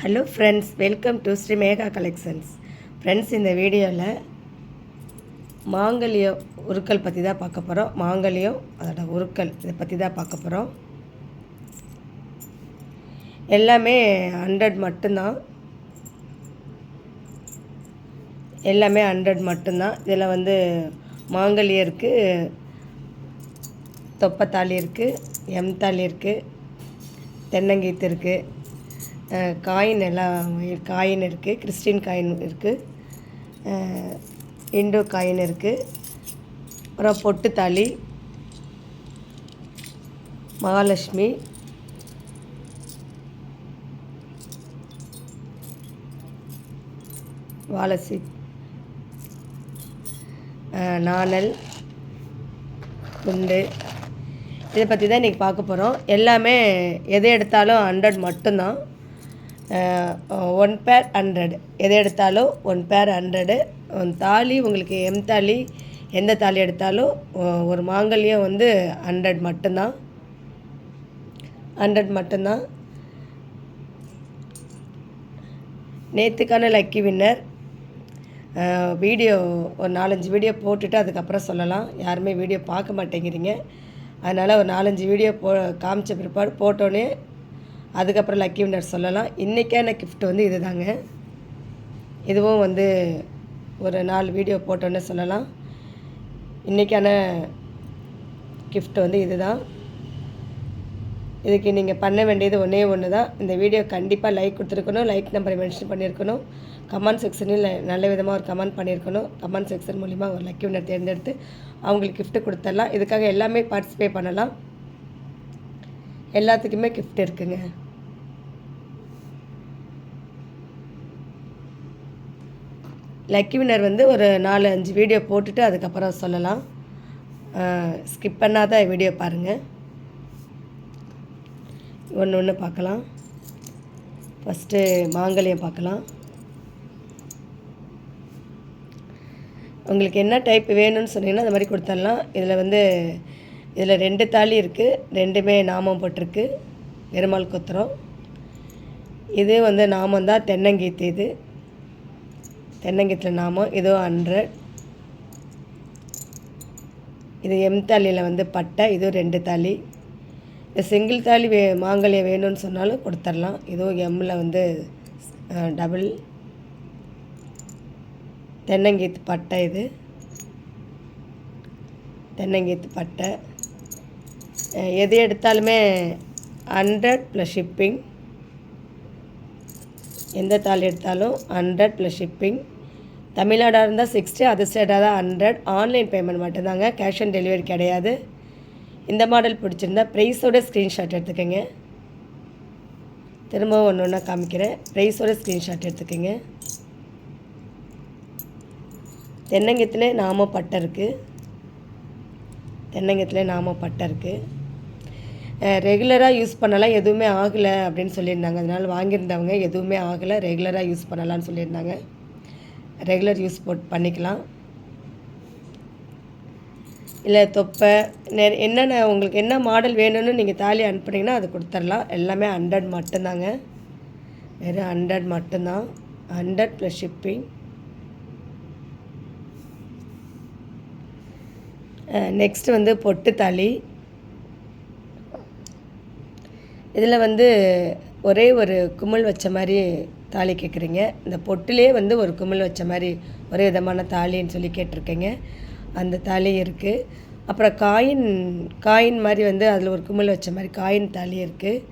Hello friends, welcome to Sri Megha collections. Friends, இந்த வீடியோவில் மாங்கல்ய உருக்கள் பற்றி தான் பார்க்க போகிறோம். மாங்கல்யம் அதோட உருக்கள் இதை பற்றி தான் பார்க்க போகிறோம். எல்லாமே 100 மட்டும்தான். எல்லாமே 100 மட்டும்தான். இதில் வந்து மாங்கல்யம் இருக்குது, தொப்பத்தாலி இருக்குது, எம்தாலி இருக்குது, தென்னங்கீத்து இருக்குது, காயின் எல்லாம் காயின் இருக்குது, கிறிஸ்டின் காயின் இருக்குது, இண்டோ காயின் இருக்குது, அப்புறம் பொட்டு தாலி, மகாலட்சுமி, வாலசி, நாணல், குண்டு, இதை பற்றி தான் இன்றைக்கி பார்க்க போகிறோம். எல்லாமே எதை எடுத்தாலும் 100 மட்டும்தான். 1 பேர் 100, எதை எடுத்தாலும் 1 பேர் 100. தாலி உங்களுக்கு தாலி எந்த தாலி எடுத்தாலும் ஒரு மாங்கல்யம் வந்து 100 மட்டும்தான். 100 மட்டும்தான். நேற்றுக்கான லக்கி வின்னர் வீடியோ ஒரு 4-5 வீடியோ போட்டுட்டு அதுக்கப்புறம் சொல்லலாம். யாருமே வீடியோ பார்க்க மாட்டேங்கிறீங்க. அதனால் ஒரு 4-5 வீடியோ காமிச்ச பிற்பாடு போட்டோன்னே அதுக்கப்புறம் லக்கி வின்னர் சொல்லலாம். இன்றைக்கான கிஃப்ட் வந்து இது தாங்க. இதுவும் வந்து ஒரு 4 வீடியோ போட்டோன்னே சொல்லலாம். இன்றைக்கான கிஃப்ட் வந்து இது தான். இதுக்கு நீங்கள் பண்ண வேண்டியது ஒன்று தான். இந்த வீடியோ கண்டிப்பாக லைக் கொடுத்துருக்கணும், லைக் நம்பரை மென்ஷன் பண்ணியிருக்கணும், கமெண்ட் செக்ஷனில் நல்ல விதமாக ஒரு கமெண்ட் பண்ணியிருக்கணும். கமெண்ட் செக்ஷன் மூலிமா ஒரு லக்கி வின்னர் தேர்ந்தெடுத்து அவங்களுக்கு கிஃப்ட்டு கொடுத்துடலாம். இதுக்காக எல்லாமே பார்ட்டிசிபேட் பண்ணலாம். எல்லாத்துக்குமே கிஃப்ட் இருக்குங்க. லக்கி வின்னர் வந்து ஒரு 4-5 வீடியோ போட்டுட்டு அதுக்கப்புறம் சொல்லலாம். ஸ்கிப் பண்ணாத வீடியோ பாருங்கள். ஒன்று பார்க்கலாம். ஃபஸ்ட்டு மாங்கல்யம் பார்க்கலாம். உங்களுக்கு என்ன டைப் வேணும்னு சொன்னீங்கன்னா அந்த மாதிரி கொடுத்துடலாம். இதில் 2 தாலி இருக்குது, 2மே நாமம் போட்டிருக்கு, பெருமாள் கொத்துறோம். இது வந்து நாமம் தான், தென்னங்கீத்து. இது தென்னங்கீத்தில் நாமம். இதுவும் 100. இது தாலியில் வந்து பட்டை. இதுவும் 2 தாலி. இந்த சிங்கிள் தாலி மாங்கல்யம் வேணும்னு சொன்னாலும் கொடுத்துடலாம். இதுவும் எம்மில் வந்து டபுள். தென்னங்கீத்து பட்டை. இது தென்னங்கீத்து பட்டை. எது எடுத்தாலுமே 100 + ஷிப்பிங். எந்த தாலி எடுத்தாலும் 100 + ஷிப்பிங். தமிழ்நாடாக இருந்தால் 60, அதர் ஸ்டேட்டாக தான் 100. ஆன்லைன் பேமெண்ட் மட்டும்தாங்க, கேஷ் ஆன் டெலிவரி கிடையாது. இந்த மாடல் பிடிச்சிருந்தா ப்ரைஸோட ஸ்க்ரீன்ஷாட் எடுத்துக்கோங்க. திரும்பவும் ஒன்று ஒன்றா காமிக்கிறேன். ப்ரைஸோட ஸ்க்ரீன்ஷாட் எடுத்துக்கோங்க. தென்னங்கீத்துலேயே நாம பட்டை இருக்குது. தென்னங்கீத்துலேயே நாம பட்டை இருக்குது. ரெகுலராக யூஸ் பண்ணலாம், எதுவுமே ஆகலை அப்படின்னு சொல்லியிருந்தாங்க. அதனால் வாங்கியிருந்தவங்க எதுவுமே ஆகலை, ரெகுலராக யூஸ் பண்ணலான்னு சொல்லியிருந்தாங்க. ரெகுலர் யூஸ் பண்ணிக்கலாம். இல்லை தொப்பை என்னென்ன உங்களுக்கு என்ன மாடல் வேணும்னு நீங்கள் தாலி அனுப்புனீங்கன்னா அது கொடுத்துடலாம். எல்லாமே 100 மட்டும்தாங்க. வெறும் 100 மட்டும்தான். 100 + ஷிப்பிங். நெக்ஸ்ட் வந்து பொட்டு தாலி. இதில் வந்து ஒரே ஒரு குமிழ் வச்ச மாதிரி தாலி கேட்குறீங்க. இந்த பொட்டிலே வந்து ஒரு குமிழ் வச்ச மாதிரி ஒரே விதமான தாலின்னு சொல்லி கேட்டிருக்கீங்க. அந்த தாலி இருக்குது. அப்புறம் காயின் மாதிரி வந்து அதில் ஒரு குமிழ் வச்ச மாதிரி காயின் தாலி இருக்குது.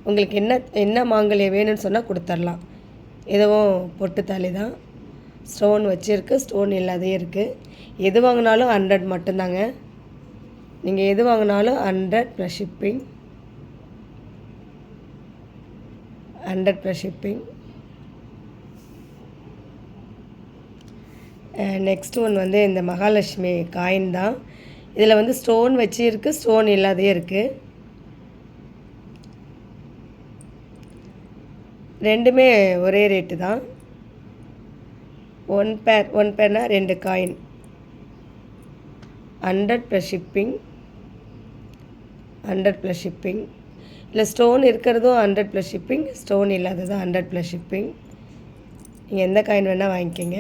உங்களுக்கு என்ன மாங்கல்யம் வேணும்னு சொன்னால் கொடுத்துடலாம். இதுவும் பொட்டு தாலி தான். ஸ்டோன் வச்சுருக்கு, ஸ்டோன் இல்லாதே இருக்குது. எது வாங்கினாலும் 100 மட்டும்தாங்க. நீங்கள் எது வாங்கினாலும் 100 + ஷிப்பிங். 100 + ஷிப்பிங். நெக்ஸ்ட் ஒன் வந்து இந்த மகாலட்சுமி காயின் தான். இதில் வந்து ஸ்டோன் வச்சு இருக்குது, ஸ்டோன் இல்லாதே இருக்குது. ரெண்டுமே ஒரே ரேட்டு தான். 1 பேர்னா 2 காயின். 100 + ஷிப்பிங். 100 + ஷிப்பிங். இல்லை ஸ்டோன் இருக்கிறதும் 100 + ஷிப்பிங், ஸ்டோன் இல்லாததும் 100 + ஷிப்பிங். நீங்கள் எந்த காயின் வேணால் வாங்கிக்கோங்க.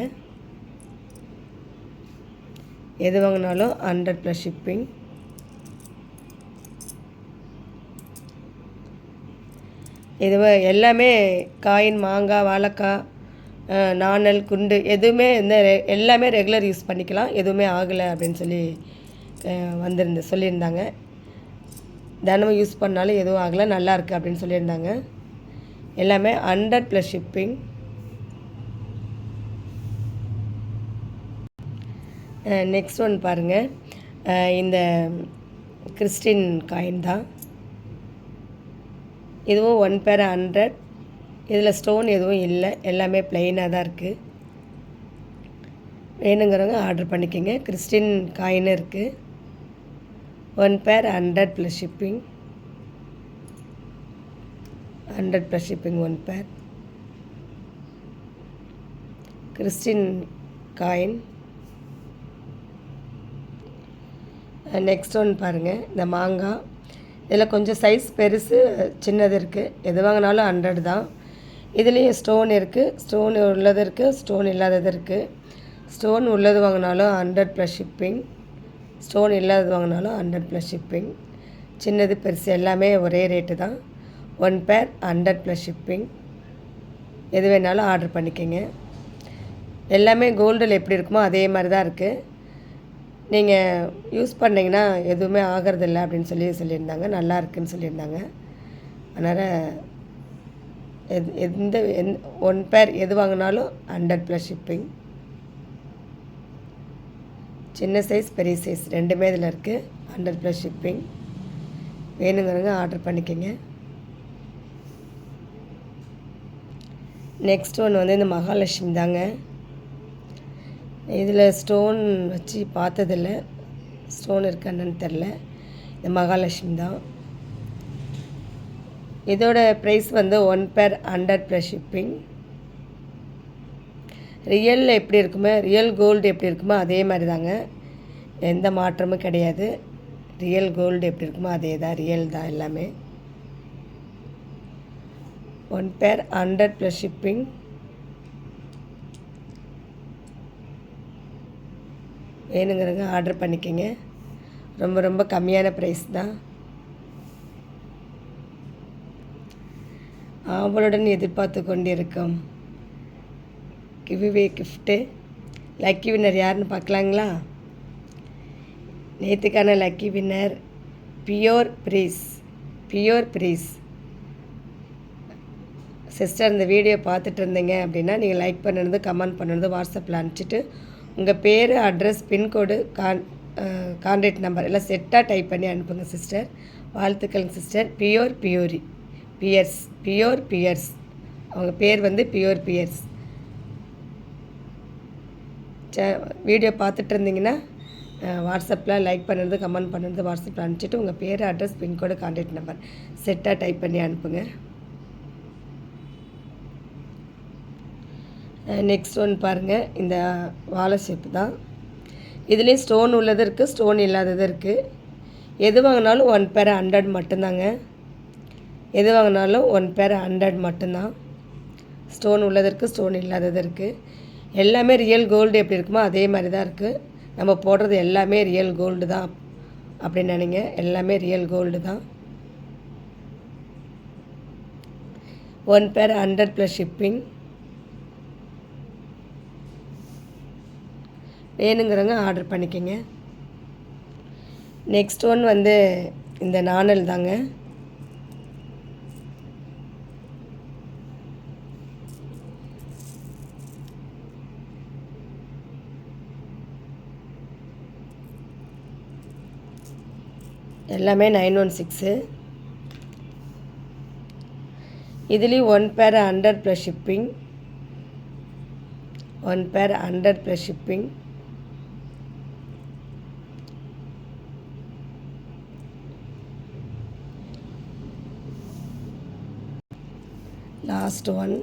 எது வாங்கினாலும் 100 + ஷிப்பிங். இது எல்லாமே காயின், மாங்காய், வாழைக்காய், நாணல், குண்டு எதுவுமே எல்லாமே ரெகுலர் யூஸ் பண்ணிக்கலாம். எதுவுமே ஆகலை அப்படின்னு சொல்லி சொல்லியிருந்தாங்க. தினமும் யூஸ் பண்ணாலும் எதுவும் ஆகலை, நல்லா இருக்குது அப்படின்னு சொல்லியிருந்தாங்க. எல்லாமே 100 + ஷிப்பிங். நெக்ஸ்ட் ஒன் பாருங்கள். இந்த கிறிஸ்டின் காயின் தான். இதுவும் 1 பேர் 100. இதில் ஸ்டோன் எதுவும் இல்லை, எல்லாமே ப்ளெயினாக தான் இருக்குது. வேணுங்கிறவங்க ஆர்டர் பண்ணிக்கோங்க. கிறிஸ்டின் காயின் இருக்குது. 1 பேர் 100 + ஷிப்பிங். 100 + ஷிப்பிங் 1 பேர். Christian coin. நெக்ஸ்ட் ஒன் பாருங்கள். இந்த மாங்காய். இதில் கொஞ்சம் சைஸ் பெருசு, சின்னது இருக்குது. எது வாங்கினாலும் 100 தான். இதுலேயும் ஸ்டோன் இருக்குது, ஸ்டோன் உள்ளது இருக்குது, ஸ்டோன் இல்லாதது இருக்குது. ஸ்டோன் உள்ளது வாங்கினாலும் 100 + ஷிப்பிங், ஸ்டோன் இல்லாதது வாங்கினாலும் 100 + ஷிப்பிங். சின்னது பெருசு எல்லாமே ஒரே ரேட்டு தான். 1 பேர் 100 + ஷிப்பிங். எது வேணாலும் ஆர்டர் பண்ணிக்கோங்க. எல்லாமே கோல்டில் எப்படி இருக்குமோ அதே மாதிரி தான் இருக்குது. நீங்கள் யூஸ் பண்ணிங்கன்னா எதுவுமே ஆகிறதில்ல அப்படின்னு சொல்லியிருந்தாங்க. நல்லா இருக்குதுன்னு சொல்லியிருந்தாங்க. அதனால் எந்த 1 பேர் எது வாங்கினாலும் 100 + ஷிப்பிங். சின்ன சைஸ், பெரிய சைஸ் ரெண்டுமே இதில் இருக்குது. 100 + ஷிப்பிங். வேணுங்கிறவங்க ஆர்டர் பண்ணிக்கோங்க. நெக்ஸ்ட் ஒன்று வந்து இந்த மகாலட்சுமி தாங்க. இதில் ஸ்டோன் வச்சு பார்த்ததில்ல, ஸ்டோன் இருக்கான்னு தெரில. இந்த மகாலட்சுமி தான். இதோட ப்ரைஸ் வந்து 1 பேர் 100 + ஷிப்பிங். ரியலில் எப்படி இருக்குமோ, ரியல் கோல்டு எப்படி இருக்குமோ அதே மாதிரி தாங்க, எந்த மாற்றமும் கிடையாது. ரியல் கோல்டு எப்படி இருக்குமோ அதே தான், ரியல் தான் எல்லாமே. 1 பேர் 100 + ஷிப்பிங். வேணுங்கிறவங்க ஆர்டர் பண்ணிக்கோங்க. ரொம்ப ரொம்ப கம்மியான ப்ரைஸ் தான். ஆவலுடன் எதிர்பார்த்து கொண்டிருக்கோம் கிவ்வே கிஃப்ட்டு. லக்கி வின்னர் யாருன்னு பார்க்கலாங்களா? நேற்றுக்கான லக்கி வின்னர் பியோர் ப்ரீஸ். சிஸ்டர், இந்த வீடியோ பார்த்துட்டு இருந்தீங்க அப்படின்னா நீங்கள் லைக் பண்ணுறது, கமெண்ட் பண்ணுறது, வாட்ஸ்அப்பில் அனுப்பிச்சிட்டு உங்கள் பேர், அட்ரஸ், பின்கோடு, கான்டாக்ட் நம்பர் எல்லாம் செட்டாக டைப் பண்ணி அனுப்புங்க சிஸ்டர். வாழ்த்துக்கள் சிஸ்டர். Pure piers. அவங்க பேர் வந்து பியோர் பியர்ஸ். வீடியோ பார்த்துட்டு இருந்தீங்கன்னா வாட்ஸ்அப்பில் லைக் பண்ணுறது, கமெண்ட் பண்ணுறது, வாட்ஸ்அப்பில் அனுப்பிச்சிட்டு உங்கள் பேர், அட்ரஸ், பின்கோடு, கான்டாக்ட் நம்பர் செட்டாக டைப் பண்ணி அனுப்புங்க. நெக்ஸ்ட் ஒன் பாருங்கள். இந்த வாழை ஷேப்பு தான். இதுலேயும் ஸ்டோன் உள்ளது இருக்குது, ஸ்டோன் இல்லாதது இருக்குது. எது வாங்கினாலும் 1 பேர் 100 மட்டும்தாங்க. எது வாங்கினாலும் 1 பேர் 100 மட்டும்தான். ஸ்டோன் உள்ளது இருக்குது, ஸ்டோன் இல்லாதது இருக்குது. எல்லாமே ரியல் கோல்டு எப்படி இருக்குமோ அதே மாதிரி தான் இருக்குது. நம்ம போடுறது எல்லாமே ரியல் கோல்டு தான் அப்படின்னு நினைங்க. எல்லாமே ரியல் கோல்டு தான். 1 பேர் 100 + ஷிப்பிங். வேணுங்கிறவங்க ஆர்டர் பண்ணிக்கோங்க. நெக்ஸ்ட் ஒன் வந்து இந்த நாணல் தாங்க. எல்லாமே 916. இதுலேயும் 1 பேர் 100 + ஷிப்பிங். 1 பேர் 100 + ஷிப்பிங். லாஸ்ட் ஒன்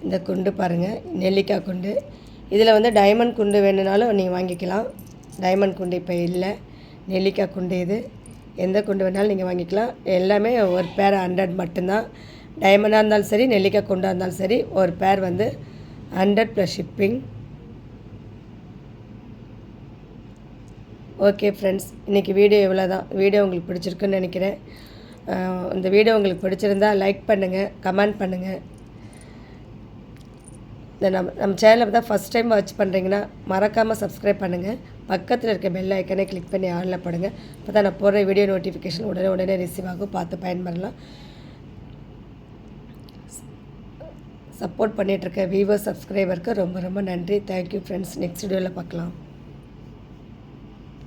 இந்த குண்டு பாருங்கள், நெல்லிக்காய் குண்டு. இதில் வந்து டைமண்ட் குண்டு வேணுனாலும் நீங்கள் வாங்கிக்கலாம். டைமண்ட் குண்டு இப்போ இல்லை, நெல்லிக்காய் குண்டு இது. எந்த குண்டு வேணாலும் நீங்கள் வாங்கிக்கலாம். எல்லாமே ஒரு பேர் 100 மட்டும்தான். டைமண்டாக இருந்தாலும் சரி, நெல்லிக்காய் குண்டாக இருந்தாலும் சரி, ஒரு பேர் வந்து 100 + ஷிப்பிங். ஓகே ஃப்ரெண்ட்ஸ், இன்றைக்கி வீடியோ இவ்வளோ தான். வீடியோ உங்களுக்கு பிடிச்சிருக்குன்னு நினைக்கிறேன். இந்த வீடியோ உங்களுக்கு பிடிச்சிருந்தால் லைக் பண்ணுங்கள், கமெண்ட் பண்ணுங்கள். இந்த நம்ம சேனலை தான் ஃபஸ்ட் டைம் வாட்ச் பண்ணுறீங்கன்னா மறக்காமல் சப்ஸ்கிரைப் பண்ணுங்கள். பக்கத்தில் இருக்க பெல் ஐக்கனை கிளிக் பண்ணி ஆனில் போடுங்க. அப்போ தான் நான் போடுற வீடியோ நோட்டிஃபிகேஷன் உடனே ரிசீவ் ஆகும். பார்த்து பயன்பெறலாம். சப்போர்ட் பண்ணிகிட்ருக்க வியூவர்ஸ், சப்ஸ்கிரைபருக்கு ரொம்ப ரொம்ப நன்றி. Thank you friends. நெக்ஸ்ட் வீடியோவில் பார்க்கலாம்.